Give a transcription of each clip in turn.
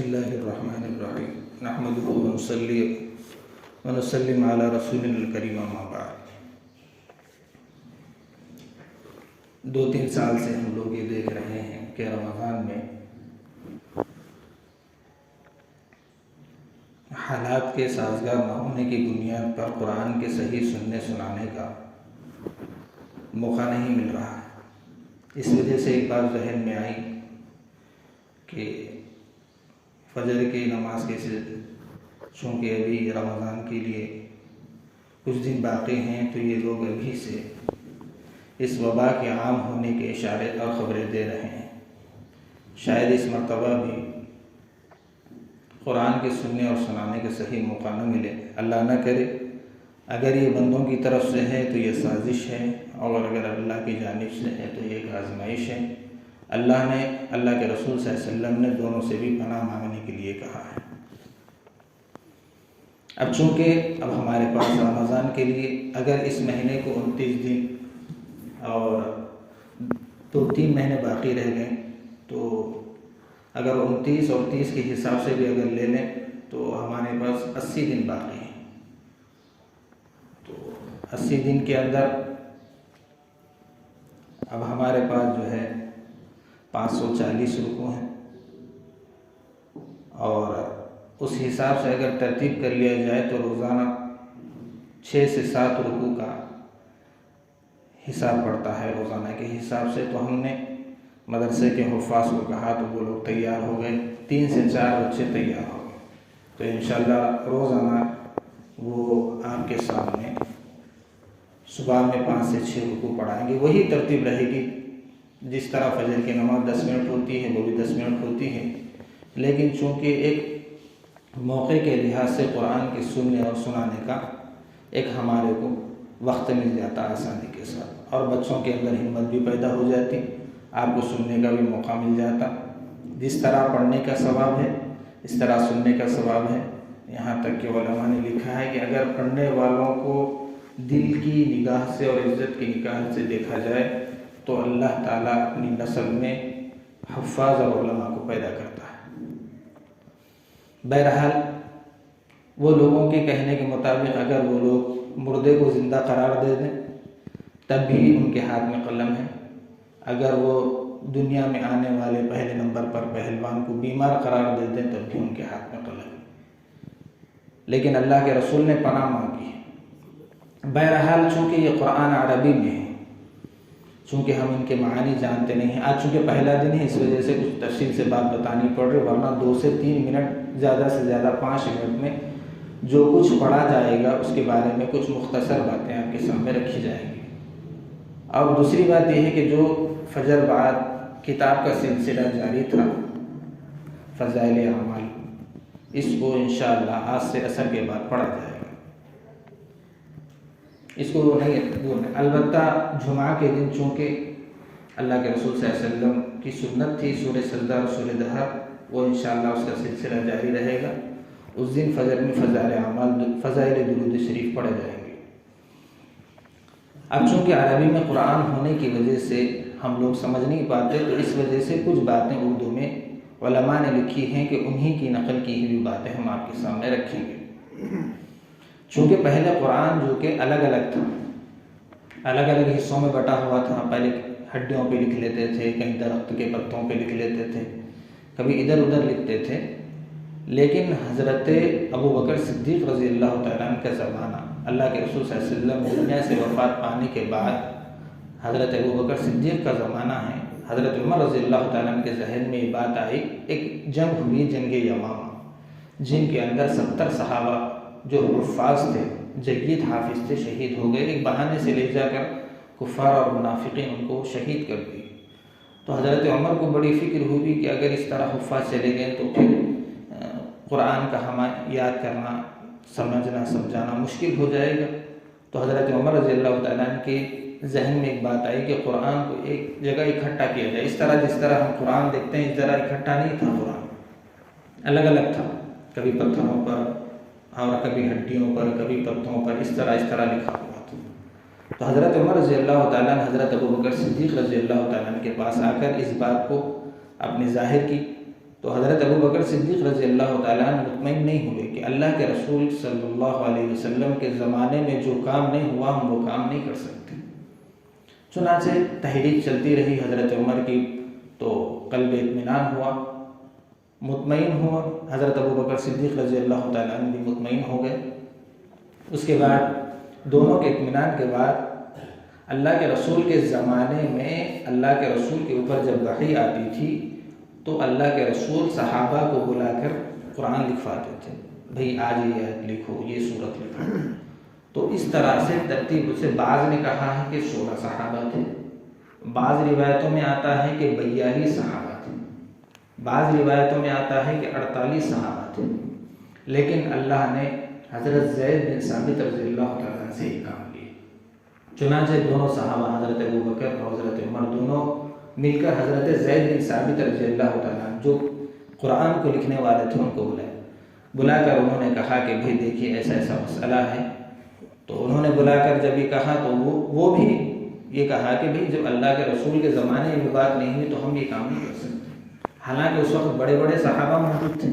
بسم اللہ الرحمن الرحیم نحمده ونصلی ونسلم علی رسول الکریم اما بعد۔ 2-3 سال سے ہم لوگ یہ دیکھ رہے ہیں کہ رمضان میں حالات کے سازگار نہ ہونے کی بنیاد پر قرآن کے صحیح سننے سنانے کا موقع نہیں مل رہا ہے۔ اس وجہ سے ایک بات ذہن میں آئی کہ فجر کی نماز کے چونکہ ابھی رمضان کے لیے کچھ دن باقی ہیں، تو یہ لوگ ابھی سے اس وبا کے عام ہونے کے اشارے اور خبریں دے رہے ہیں۔ شاید اس مرتبہ بھی قرآن کے سننے اور سنانے کا صحیح موقع نہ ملے۔ اللہ نہ کرے، اگر یہ بندوں کی طرف سے ہے تو یہ سازش ہے، اور اگر اللہ کی جانب سے ہے تو یہ ایک آزمائش ہے۔ اللہ نے، اللہ کے رسول صلی اللہ علیہ وسلم نے دونوں سے بھی پناہ مانگنے کے لیے کہا ہے۔ اب چونکہ اب ہمارے پاس رمضان کے لیے اگر اس مہینے کو 29 دن اور 2-3 مہینے باقی رہ گئے، تو اگر 29 اور 30 کے حساب سے بھی اگر لے لیں تو ہمارے پاس 80 دن باقی ہیں۔ تو 80 دن کے اندر اب ہمارے پاس جو ہے 540 رکوع ہیں، اور اس حساب سے اگر ترتیب کر لیا جائے تو روزانہ 6 سے 7 رکوع کا حساب پڑتا ہے روزانہ کے حساب سے۔ تو ہم نے مدرسے کے حفاظ کو کہا تو وہ لوگ تیار ہو گئے، 3 سے 4 بچے تیار ہو گئے۔ تو انشاءاللہ روزانہ وہ آپ کے سامنے صبح میں 5 سے 6 رکوع پڑھائیں گے۔ وہی ترتیب رہے گی جس طرح فجر کی نماز 10 منٹ ہوتی ہے، وہ بھی 10 منٹ ہوتی ہے، لیکن چونکہ ایک موقع کے لحاظ سے قرآن کے سننے اور سنانے کا ایک ہمارے کو وقت مل جاتا آسانی کے ساتھ، اور بچوں کے اندر ہمت بھی پیدا ہو جاتی، آپ کو سننے کا بھی موقع مل جاتا۔ جس طرح پڑھنے کا ثواب ہے اس طرح سننے کا ثواب ہے۔ یہاں تک کہ علماء نے لکھا ہے کہ اگر پڑھنے والوں کو دل کی نگاہ سے اور عزت کی نگاہ سے دیکھا جائے تو اللہ تعالیٰ اپنی نسل میں حفاظ اور علماء کو پیدا کرتا ہے۔ بہرحال وہ لوگوں کے کہنے کے مطابق اگر وہ لوگ مردے کو زندہ قرار دے دیں تب بھی ان کے ہاتھ میں قلم ہے، اگر وہ دنیا میں آنے والے پہلے نمبر پر پہلوان کو بیمار قرار دے دیں تب بھی ان کے ہاتھ میں قلم ہے، لیکن اللہ کے رسول نے پناہ مانگی ہے۔ بہرحال چونکہ یہ قرآن عربی میں ہے، چونکہ ہم ان کے معانی جانتے نہیں ہیں، آج چونکہ پہلا دن ہے اس وجہ سے کچھ تفصیل سے بات بتانی پڑ رہی، ورنہ 2 سے 3 منٹ، زیادہ سے زیادہ 5 منٹ میں جو کچھ پڑھا جائے گا اس کے بارے میں کچھ مختصر باتیں آپ کے سامنے رکھی جائیں گی۔ اور دوسری بات یہ ہے کہ جو فجر بعد کتاب کا سلسلہ جاری تھا فضائل اعمال، اس کو انشاءاللہ آج سے عصر کے بعد پڑھا جائے گا۔ اس کو نہیں، البتہ جمعہ کے دن چونکہ اللہ کے رسول صلی اللہ علیہ وسلم کی سنت تھی سورہ سجدہ اور سورہ دہر، وہ انشاءاللہ اس کا سلسلہ جاری رہے گا۔ اس دن فجر میں فضائل اعمال، فضائل درود شریف پڑھے جائیں گے۔ اب چونکہ عربی میں قرآن ہونے کی وجہ سے ہم لوگ سمجھ نہیں پاتے، تو اس وجہ سے کچھ باتیں اردو میں علماء نے لکھی ہیں کہ انہی کی نقل کی ہوئی باتیں ہم آپ کے سامنے رکھیں گے۔ چونکہ پہلے قرآن جو کہ الگ الگ تھا، الگ الگ حصوں میں بٹا ہوا تھا، پہلے ہڈیوں پہ لکھ لیتے تھے، کہیں درخت کے پتوں پہ لکھ لیتے تھے، کبھی ادھر ادھر لکھتے تھے، لیکن حضرت ابوبکر صدیق رضی اللہ تعالیٰ عنہ کا زمانہ، اللہ کے رسول صلی اللہ علیہ وسلم دنیا سے وفات پانے کے بعد حضرت ابوبکر صدیق کا زمانہ ہے۔ حضرت عمر رضی اللہ تعالیٰ عنہ کے ذہن میں یہ بات آئی، ایک جنگ ہوئی، جنگ یمامہ، جن کے اندر 70 صحابہ جو حفاظ تھے، جید حافظ تھے، شہید ہو گئے۔ ایک بہانے سے لے جا کر کفار اور منافقین ان کو شہید کر دی۔ تو حضرت عمر کو بڑی فکر ہوئی کہ اگر اس طرح حفاظ چلے گئے تو پھر قرآن کا ہمیں یاد کرنا، سمجھنا، سمجھانا مشکل ہو جائے گا۔ تو حضرت عمر رضی اللہ تعالیٰ عنہ کے ذہن میں ایک بات آئی کہ قرآن کو ایک جگہ اکٹھا کیا جائے، اس طرح جس طرح ہم قرآن دیکھتے ہیں اس طرح اکٹھا نہیں تھا، قرآن الگ الگ تھا، کبھی پتھروں پر اور کبھی ہڈیوں پر، کبھی پتھروں پر، اس طرح لکھا ہوا تھا۔ تو حضرت عمر رضی اللہ تعالیٰ عنہ حضرت ابوبکر صدیق رضی اللہ تعالیٰ عنہ کے پاس آ کر اس بات کو اپنے ظاہر کی تو حضرت ابو بکر صدیق رضی اللہ تعالیٰ عنہ مطمئن نہیں ہوئے کہ اللہ کے رسول صلی اللہ علیہ وسلم کے زمانے میں جو کام نہیں ہوا ہم وہ کام نہیں کر سکتے۔ چنانچہ تحریک چلتی رہی حضرت عمر کی، تو قلب اطمینان ہوا، مطمئن ہوا، حضرت ابو بکر صدیق رضی اللہ تعالیٰ عنہ بھی مطمئن ہو گئے۔ اس کے بعد دونوں کے اطمینان کے بعد اللہ کے رسول کے زمانے میں اللہ کے رسول کے اوپر جب وحی آتی تھی تو اللہ کے رسول صحابہ کو بلا کر قرآن لکھواتے تھے، بھئی آج یہ آیت لکھو، یہ سورت لکھو۔ تو اس طرح سے ترتیب سے بعض نے کہا ہے کہ 16 صحابہ تھے، بعض روایتوں میں آتا ہے کہ 42 صحابہ تھے، بعض روایتوں میں آتا ہے کہ 48 صحابہ تھے، لیکن اللہ نے حضرت زید بن ثابت رضی اللہ تعالیٰ عنہ سے یہ کام لیا۔ چنانچہ دونوں صحابہ حضرت ابو بکر اور حضرت عمر دونوں مل کر حضرت زید بن ثابت رضی اللہ تعالیٰ عنہ جو قرآن کو لکھنے والے تھے ان کو بلا کر انہوں نے کہا کہ بھئی دیکھیے ایسا ایسا مسئلہ ہے۔ تو انہوں نے بلا کر جب یہ کہا تو وہ بھی یہ کہا کہ بھئی جب اللہ کے رسول کے زمانے میں بات نہیں ہوئی تو ہم یہ کام نہیں کر سکتے۔ حالانکہ اس وقت بڑے بڑے صحابہ موجود تھے،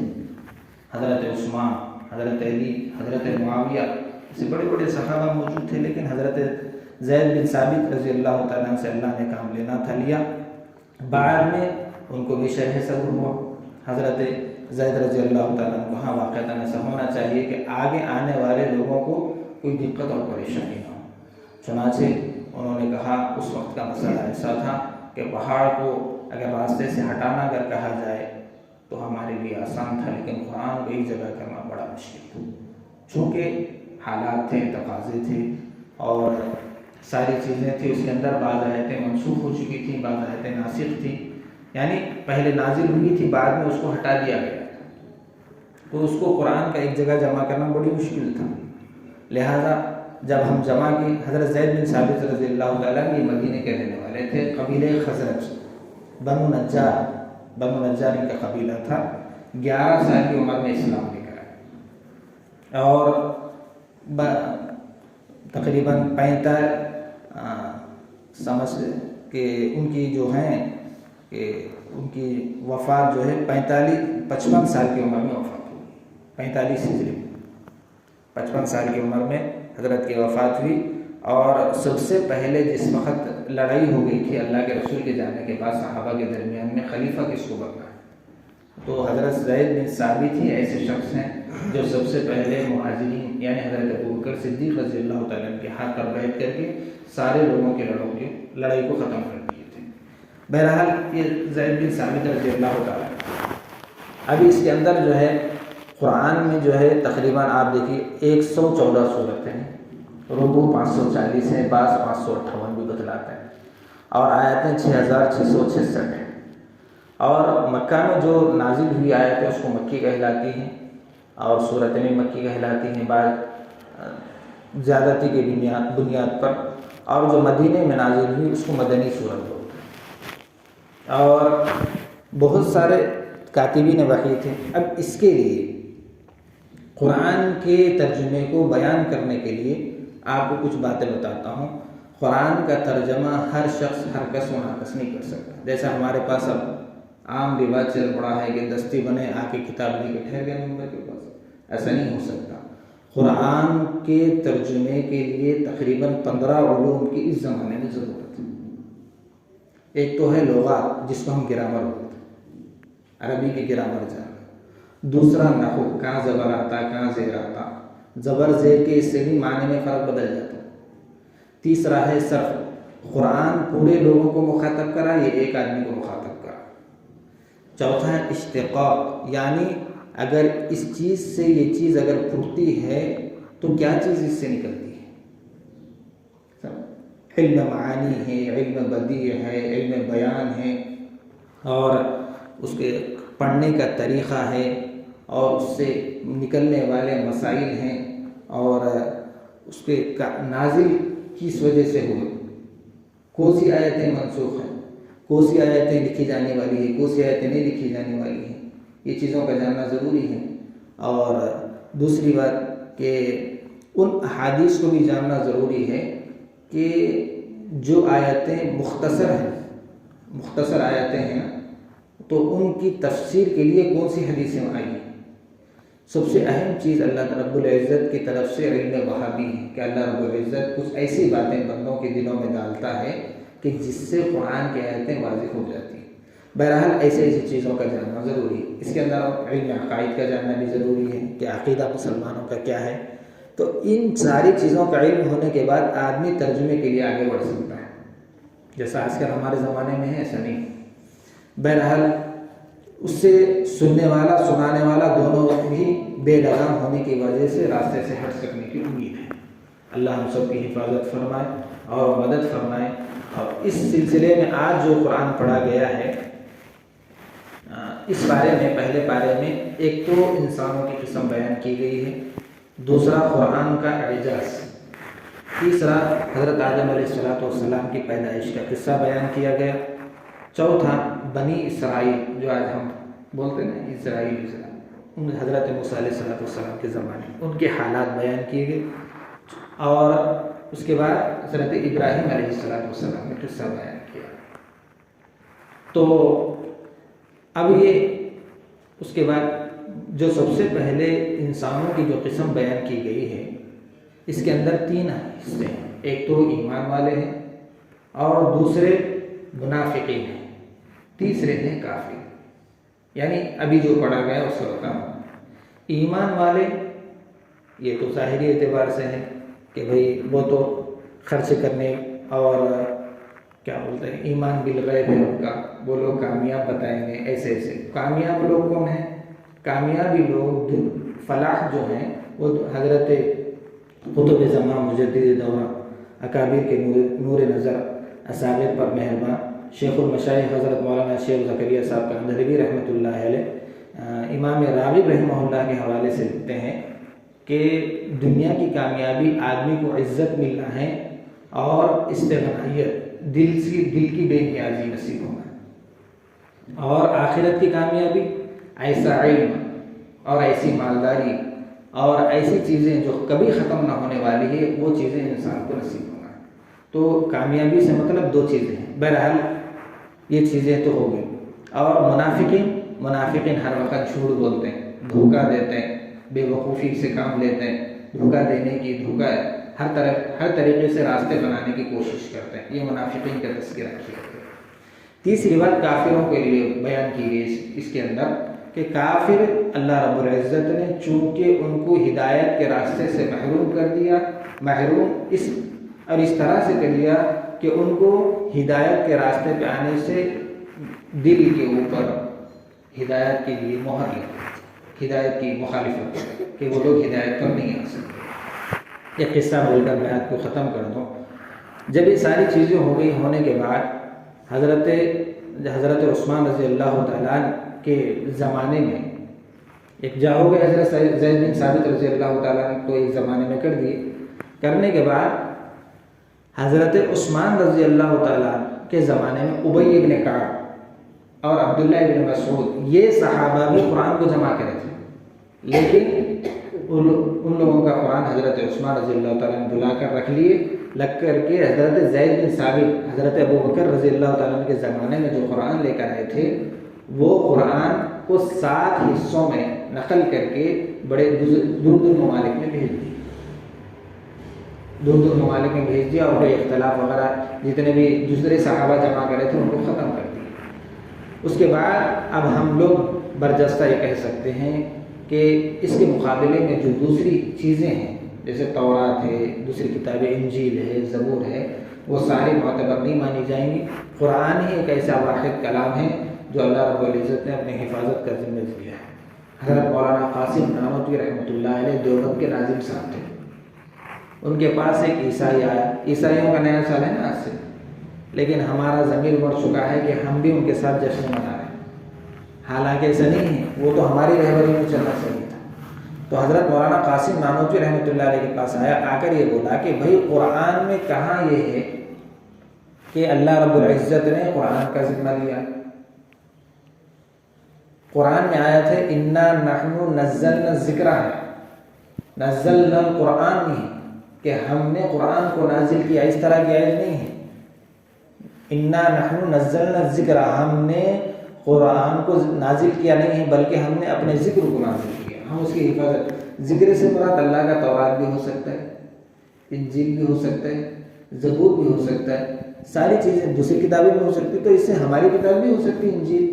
حضرت عثمان، حضرت علی، حضرت معاویہ، ایسے بڑے بڑے صحابہ موجود تھے، لیکن حضرت زید بن ثابت رضی اللہ تعالیٰ عنہ سے اللہ نے کام لینا تھا لیا۔ بعد میں ان کو بھی شرح صدر ہوا۔ حضرت زید رضی اللہ تعالیٰ عنہ ہاں واقعتاً ایسا ہونا چاہیے کہ آگے آنے والے لوگوں کو کوئی دقت اور پریشانی نہ ہو۔ چنانچہ انہوں نے کہا اس وقت کا مسئلہ ایسا تھا کہ پہاڑ کو اگر راستے سے ہٹانا اگر کہا جائے تو ہمارے لیے آسان تھا، لیکن قرآن کو ایک جگہ کرنا بڑا مشکل تھا، چونکہ حالات تھے، تقاضے تھے اور ساری چیزیں تھیں۔ اس کے اندر بعض آیتیں منسوخ ہو چکی تھیں، بعض آیتیں ناسخ تھیں، یعنی پہلے نازل ہوئی تھی بعد میں اس کو ہٹا دیا گیا، تو اس کو قرآن کا ایک جگہ جمع کرنا بڑی مشکل تھا۔ لہذا جب ہم جمع کی، حضرت زید بن ثابت رضی اللہ تعالیٰ عنہ مدینے کے رہنے والے تھے، قبیلہ خزرج، بنو نجار ان کا قبیلہ تھا، 11 سال کی عمر میں اسلام لے کر آئے اور تقریباً 45 سمجھ کہ ان کی جو ہیں کہ ان کی وفات جو ہے 55 سال کی عمر میں وفات ہوئی، 45 ہجری، 55 سال کی عمر میں حضرت کی وفات ہوئی۔ اور سب سے پہلے جس وقت لڑائی ہو گئی تھی اللہ کے رسول کے جانے کے بعد صحابہ کے درمیان میں خلیفہ کس کو بننا ہے، تو حضرت زید بن ثابت ہی ایسے شخص ہیں جو سب سے پہلے مہاجرین یعنی حضرت ابو بکر صدیق رضی اللہ تعالیٰ عنہ کے ہاتھ پر بیٹھ کر کے سارے لوگوں کی لڑائی کو ختم کر دیے تھے۔ بہرحال یہ زید بن ثابت رضی اللہ تعالیٰ عنہ، ابھی اس کے اندر جو ہے قرآن میں جو ہے تقریباً آپ دیکھیے 114 صورتیں ہیں، رکوع 540 ہیں، بعض 558 بھی بتلاتے ہیں، اور آیتیں 6666 ہیں۔ اور مکہ میں جو نازل ہوئی آیتیں اس کو مکی کہلاتی ہیں اور صورتیں بھی مکی کہلاتی ہیں، بعض زیادتی کی بنیاد پر، اور جو مدینے میں نازل ہوئی اس کو مدنی صورت بولتے ہیں، اور بہت سارے کاتبین وحی تھے۔ اب اس کے لیے قرآن کے ترجمے کو بیان کرنے کے لیے آپ کو کچھ باتیں بتاتا ہوں۔ قرآن کا ترجمہ ہر شخص ہر کس و ناقص نہیں کر سکتا، جیسا ہمارے پاس اب عام رواج چل پڑا ہے کہ دستی بنے آ کے کتاب لے کے ٹھہر گئے ممبر کے پاس، ایسا نہیں ہو سکتا۔ قرآن کے ترجمے کے لیے تقریباً 15 علوم کی اس زمانے میں ضرورت ہے۔ ایک تو ہے لغات جس کو ہم گرامر بولتے ہیں، عربی کی گرامر جاننا۔ دوسرا نحو، کہاں زبر آتا کہاں زیر آتا، زبر زیر کے اس سے بھی معنی میں فرق بدل جاتا ہے۔ تیسرا ہے صرف، قرآن پورے لوگوں کو مخاطب کرا یہ ایک آدمی کو مخاطب کرا۔ چوتھا ہے اشتقاق، یعنی اگر اس چیز سے یہ چیز اگر پھوٹتی ہے تو کیا چیز اس سے نکلتی ہے۔ علم معانی ہے، علم بدیع ہے، علم بیان ہے، اور اس کے پڑھنے کا طریقہ ہے، اور اس سے نکلنے والے مسائل ہیں، اور اس کے نازل کس وجہ سے ہوئے، کون سی آیتیں منسوخ ہیں، کون سی آیتیں لکھی جانے والی ہیں، کون سی آیتیں نہیں لکھی جانے والی ہیں، یہ چیزوں کا جاننا ضروری ہے۔ اور دوسری بات کہ ان احادیث کو بھی جاننا ضروری ہے کہ جو آیتیں مختصر ہیں، مختصر آیتیں ہیں، تو ان کی تفسیر کے لیے کون سی حدیثیں آئی ہیں؟ سب سے اہم چیز اللہ رب العزت کی طرف سے علم وہابی ہے کہ اللہ رب العزت کچھ ایسی باتیں بندوں کے دلوں میں ڈالتا ہے کہ جس سے قرآن کی آیتیں واضح ہو جاتی ہیں۔ بہرحال ایسی چیزوں کا جاننا ضروری ہے۔ اس کے اندر علم عقائد کا جاننا بھی ضروری ہے کہ عقیدہ مسلمانوں کا کیا ہے۔ تو ان ساری چیزوں کا علم ہونے کے بعد آدمی ترجمے کے لیے آگے بڑھ سکتا ہے، جیسا آج کل ہمارے زمانے میں ہے ایسا نہیں۔ بہرحال اس سے سننے والا سنانے والا دونوں وقت بھی بے لگام ہونے کی وجہ سے راستے سے ہٹ سکنے کی امید ہے۔ اللہ ہم سب کی حفاظت فرمائے اور مدد فرمائے۔ اور اس سلسلے میں آج جو قرآن پڑھا گیا ہے، اس بارے میں پہلے پارے میں ایک تو انسانوں کی قسم بیان کی گئی ہے، دوسرا قرآن کا اعجاز، تیسرا حضرت آدم علیہ السلام کی پیدائش کا قصہ بیان کیا گیا، چوتھا بنی اسرائیل جو آج ہم بولتے ہیں نا اسرائیل، ان حضرت موسیٰ علیہ السلام کے زمانے ان کے حالات بیان کیے گئے، اور اس کے بعد حضرت ابراہیم علیہ السلام کا قصہ بیان کیا۔ تو اب یہ اس کے بعد جو سب سے پہلے انسانوں کی جو قسم بیان کی گئی ہے، اس کے اندر 3 حصے ہیں۔ ایک تو ایمان والے ہیں، اور دوسرے منافقین ہیں، تیسرے ہیں کافر۔ یعنی ابھی جو پڑھا گیا اس کا بتاؤں۔ ایمان والے یہ تو ظاہری اعتبار سے ہے کہ بھئی وہ تو خرچ کرنے اور کیا بولتے ہیں ایمان بالغیب ہے ان کا، وہ لوگ کامیاب بتائیں گے ایسے ایسے۔ کامیاب لوگ کون ہیں؟ کامیابی لوگ فلاح جو ہیں وہ حضرت قطب زمان مجدد دورہ اکابر کے نور نظر اصابر پر مہربان شیخ المشائخ حضرت مولانا شیخ زکریا صاحب کندھلوی رحمۃ اللہ علیہ امام راغب رحمہ اللہ کے حوالے سے لکھتے ہیں کہ دنیا کی کامیابی آدمی کو عزت ملنا ہے اور استغنائیت، دل کی بے نیازی نصیب ہونا، اور آخرت کی کامیابی ایسا علم اور ایسی مالداری اور ایسی چیزیں جو کبھی ختم نہ ہونے والی ہے، وہ چیزیں انسان کو نصیب ہونا ہے۔ تو کامیابی سے مطلب 2 چیزیں ہیں۔ بہرحال یہ چیزیں تو ہو گئی۔ اور منافقین ہر وقت جھوٹ بولتے ہیں، دھوکہ دیتے ہیں، بے وقوفی سے کام لیتے ہیں، دھوکہ دینے کی ہر طریقے سے راستے بنانے کی کوشش کرتے ہیں۔ یہ منافقین کا تذکرہ کیا گیا۔ تیسری بات کافروں کے لیے بیان کی گئی اس کے اندر کہ کافر اللہ رب العزت نے چونکہ ان کو ہدایت کے راستے سے محروم کر دیا، اس طرح سے کر دیا کہ ان کو ہدایت کے راستے پہ آنے سے دل کے اوپر ہدایت کے لیے مہر لگی، ہدایت کی مخالفت کہ وہ لوگ ہدایت پر نہیں آ سکتے۔ یہ قصہ بول کر میں آپ کو ختم کر دوں۔ جب یہ ساری چیزیں ہو گئی ہونے کے بعد حضرت عثمان رضی اللہ تعالیٰ کے زمانے میں ایک جاؤ گے، حضرت زید بن ثابت رضی اللہ تعالیٰ نے تو ایک زمانے میں کر دیے۔ کرنے کے بعد حضرت عثمان رضی اللہ تعالیٰ کے زمانے میں ابی بن کعب اور عبداللہ بن مسعود یہ صحابہ بھی قرآن کو جمع کرے تھے، لیکن ان لوگوں کا قرآن حضرت عثمان رضی اللہ تعالیٰ نے بلا کر رکھ لیے، لگ کر کے حضرت زید بن ثابت حضرت ابو بکر رضی اللہ تعالیٰ کے زمانے میں جو قرآن لے کر آئے تھے، وہ قرآن کو 7 حصوں میں نقل کر کے بڑے دور ممالک میں بھیج دیا، دور ممالک میں بھیج دیا، اور کوئی اختلاف وغیرہ جتنے بھی دوسرے صحابہ جمع کرے تھے ان کو ختم کر دیا۔ اس کے بعد اب ہم لوگ برجستہ یہ کہہ سکتے ہیں کہ اس کے مقابلے میں جو دوسری چیزیں ہیں جیسے تورات ہے، دوسری کتابیں انجیل ہے، زبور ہے، وہ ساری معتبر نہیں مانی جائیں گی۔ قرآن ہی ایک ایسا واحد کلام ہے جو اللہ رب العزت نے اپنی حفاظت کا ذمہ دیا ہے۔ حضرت مولانا قاسم نانوتوی رحمۃ اللہ علیہ دیوبند کے ناظم صاحب تھے، ان کے پاس ایک عیسائی آیا، عیسائیوں کا نیا سال ہے نا آج سے، لیکن ہمارا ضمیر بڑھ چکا ہے کہ ہم بھی ان کے ساتھ جشن منا رہے ہیں، حالانکہ ایسا نہیں ہے، وہ تو ہماری رہبری میں چلنا چاہیے تھا۔ تو حضرت مولانا قاسم نانوتوی رحمۃ اللہ علیہ کے پاس آیا، آ کر یہ بولا کہ بھائی قرآن میں کہاں یہ ہے کہ اللہ رب العزت نے قرآن کا ذمہ لیا؟ قرآن میں آیا تھے انا نحن نزلنا الذکر ہے، نزلنا القرآن نہیں کہ ہم نے قرآن کو نازل کیا، اس طرح کی آیت نہیں ہے۔ انا نحن نزلنا الذکر، ہم نے قرآن کو نازل کیا نہیں ہے بلکہ ہم نے اپنے ذکر کو نازل کیا، ہم اس کی حفاظت۔ ذکر سے مراد اللہ کا تورات بھی ہو سکتا ہے، انجیل بھی ہو سکتا ہے، زبور بھی ہو سکتا ہے، ساری چیزیں دوسری کتابیں بھی ہو سکتی ہیں، تو اس سے ہماری کتاب بھی ہو سکتی ہے انجیل۔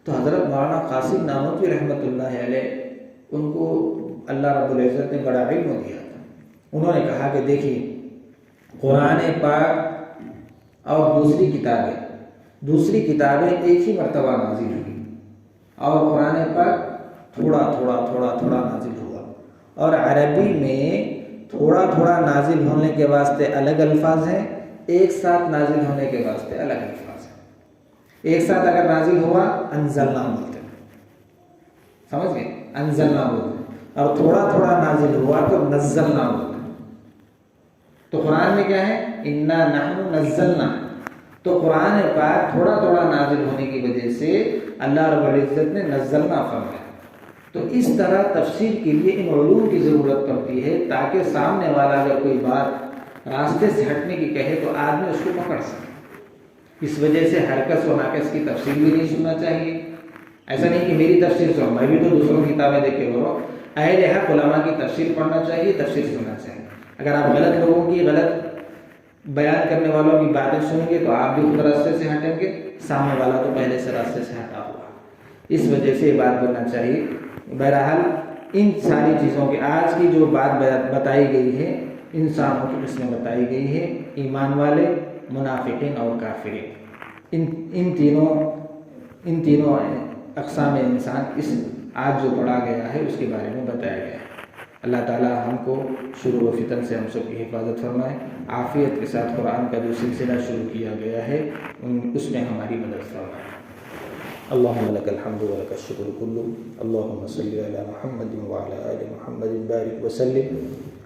تو حضرت مولانا قاسم نانوتوی رحمۃ اللہ علیہ، ان کو اللہ رب العزت نے بڑا علم دیا تھا۔ انہوں نے کہا کہ دیکھیے قرآن پاک اور دوسری کتابیں ایک ہی مرتبہ نازل ہوئی، اور قرآن پاک تھوڑا تھوڑا نازل ہوا، اور عربی میں تھوڑا نازل ہونے کے واسطے الگ الفاظ ہیں، ایک ساتھ نازل ہونے کے واسطے الگ الفاظ ہیں۔ ایک ساتھ اگر نازل ہوا انزلنا بولتے ہیں، سمجھ گئے، انزلنا بولتے ہیں، اور تھوڑا نازل ہوا تو نزلنا بولتے ہیں۔ تو قرآن میں کیا ہے، انا نحن نزلنا، تو قرآن پاک تھوڑا نازل ہونے کی وجہ سے اللہ رب العزت نے نزلنا فرمایا۔ تو اس طرح تفسیر کے لیے ان علوم کی ضرورت پڑتی ہے، تاکہ سامنے والا اگر کوئی بات راستے سے ہٹنے کی کہے تو آدمی اس کو پکڑ سکے۔ اس وجہ سے حرکت و ناقص کی تفسیر بھی نہیں سننا چاہیے۔ ایسا نہیں کہ میری تفسیر سنو، میں بھی تو دوسروں کی کتابیں دیکھ کے بولو۔ اہل حق علماء کی تفسیر پڑھنا چاہیے، تفسیر سننا چاہیے۔ اگر آپ غلط لوگوں کی، غلط بیان کرنے والوں کی باتیں سنیں گے تو آپ بھی خود راستے سے ہٹیں گے، سامنے والا تو پہلے سے راستے سے ہٹا ہوا۔ اس وجہ سے یہ بات بننا چاہیے۔ بہرحال ان ساری چیزوں کے آج کی جو بات بتائی گئی ہے، انسانوں کی قسمیں بتائی گئی ہے، ایمان والے، منافقین اور کافرین۔ ان تینوں اقسام انسان اس آج جو پڑھا گیا ہے اس کے بارے میں بتایا گیا ہے۔ اللہ تعالی ہم کو شرور و فتن سے ہم سب کی حفاظت فرمائے، عافیت کے ساتھ قرآن کا جو سلسلہ شروع کیا گیا ہے اس میں ہماری مدد فرمائے۔ اللهم لك الحمد ولك الشكر كله، اللهم صل على محمد وعلى آل محمد بارك وسلم،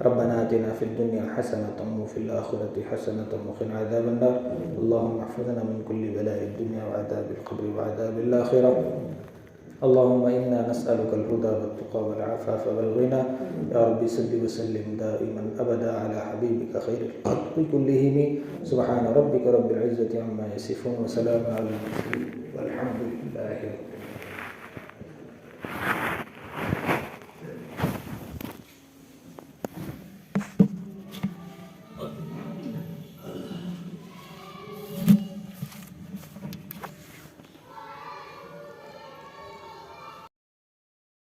ربنا آتنا في الدنيا حسنة وفي الآخرة حسنة وقنا عذاب النار، اللهم احفظنا من كل بلاء الدنيا وعذاب القبر وعذاب الآخرة، اللهم إنا نسألك الهدى والتقى والعفاف والغنى، يا رب صل وسلم دائما أبدا على حبيبك خير الخلق كلهم، سبحان ربك رب العزة عما يصفون وسلام على المرسلين والحمد لله